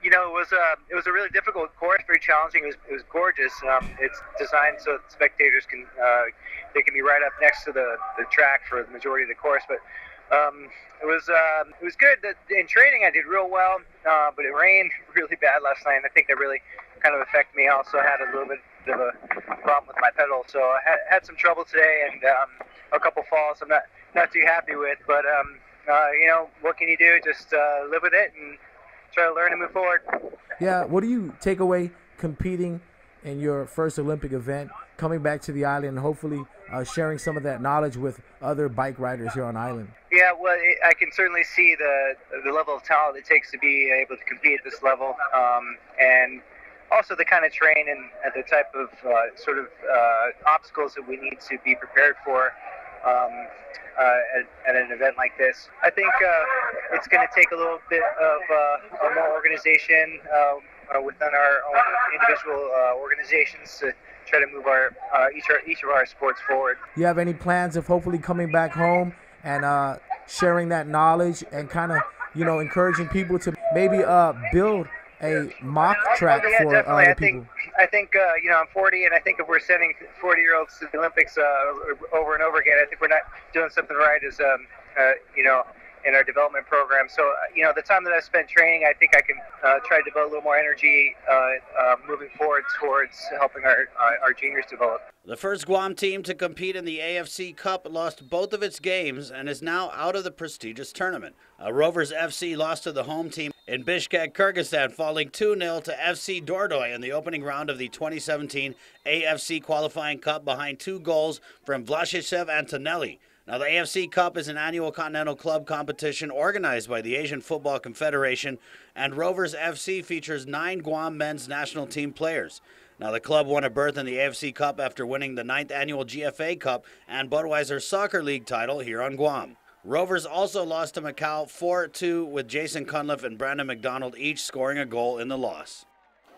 It was a really difficult course, very challenging. It was gorgeous. It's designed so that spectators can they can be right up next to the track for the majority of the course. But it was good. In training, I did real well, but it rained really bad last night. And I think that really kind of affected me. I also had a little bit of a problem with my pedal, so I had some trouble today and a couple falls. I'm not too happy with, but what can you do? Just live with it and try to learn and move forward. Yeah, what do you take away competing in your first Olympic event, coming back to the island, and hopefully sharing some of that knowledge with other bike riders here on island? Yeah, well, I can certainly see the level of talent it takes to be able to compete at this level, and also the kind of train and the type of obstacles that we need to be prepared for at an event like this. I think it's going to take a little bit of more organization within our own individual organizations to try to move each of our sports forward. You have any plans of hopefully coming back home and sharing that knowledge and kind of encouraging people to maybe build a mock track for other people? I think I'm 40, and I think if we're sending 40-year-olds to the Olympics over and over again, I think we're not doing something right as in our development program. So the time that I spent training, I think I can try to devote a little more energy moving forward towards helping our juniors develop. The first Guam team to compete in the AFC Cup lost both of its games and is now out of the prestigious tournament. Rovers FC lost to the home team in Bishkek, Kyrgyzstan, falling 2-0 to FC Dordoy in the opening round of the 2017 AFC Qualifying Cup behind 2 goals from Vlashichev and Tonelli. Now, the AFC Cup is an annual continental club competition organized by the Asian Football Confederation, and Rovers FC features 9 Guam men's national team players. Now, the club won a berth in the AFC Cup after winning the 9th annual GFA Cup and Budweiser Soccer League title here on Guam. Rovers also lost to Macau 4-2 with Jason Cunliffe and Brandon McDonald each scoring a goal in the loss.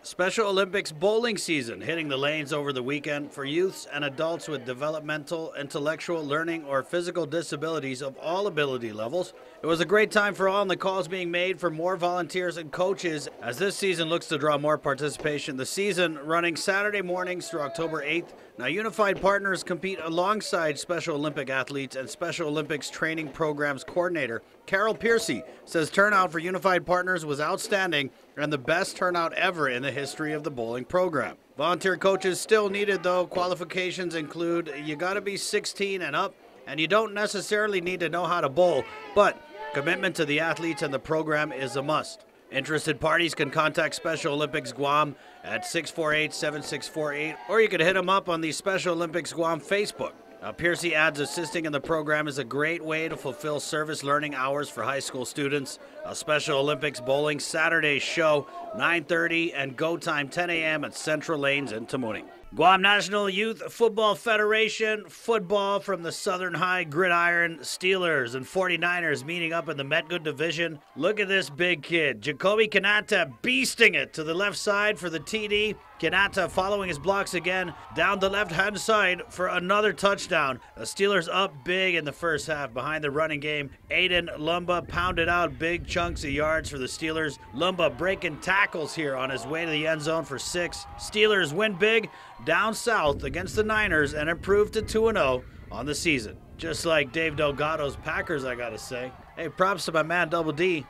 Special Olympics bowling season hitting the lanes over the weekend for youths and adults with developmental, intellectual, learning, or physical disabilities of all ability levels. It was a great time for all, and the calls being made for more volunteers and coaches as this season looks to draw more participation. The season running Saturday mornings through October 8th. Now, Unified Partners compete alongside Special Olympic athletes, and Special Olympics Training Programs Coordinator Carol Piercy says turnout for Unified Partners was outstanding and the best turnout ever in the history of the bowling program. Volunteer coaches still needed, though. Qualifications include you got to be 16 and up, and you don't necessarily need to know how to bowl, but commitment to the athletes and the program is a must. Interested parties can contact Special Olympics Guam at 648-7648, or you can hit them up on the Special Olympics Guam Facebook. Piercy adds assisting in the program is a great way to fulfill service learning hours for high school students. A Special Olympics Bowling Saturday show, 9:30 and go time 10 a.m. at Central Lanes in Tamuning. Guam National Youth Football Federation football from the Southern High Gridiron Steelers and 49ers meeting up in the Metgood Division. Look at this big kid. Jacoby Kanata beasting it to the left side for the TD. Kanata following his blocks again down the left-hand side for another touchdown. The Steelers up big in the first half behind the running game. Aiden Lumba pounded out big chunks of yards for the Steelers. Lumba breaking tackles here on his way to the end zone for 6. Steelers win big down south against the Niners and improve to 2-0 on the season. Just like Dave Delgado's Packers, I gotta say. Hey, props to my man Double D.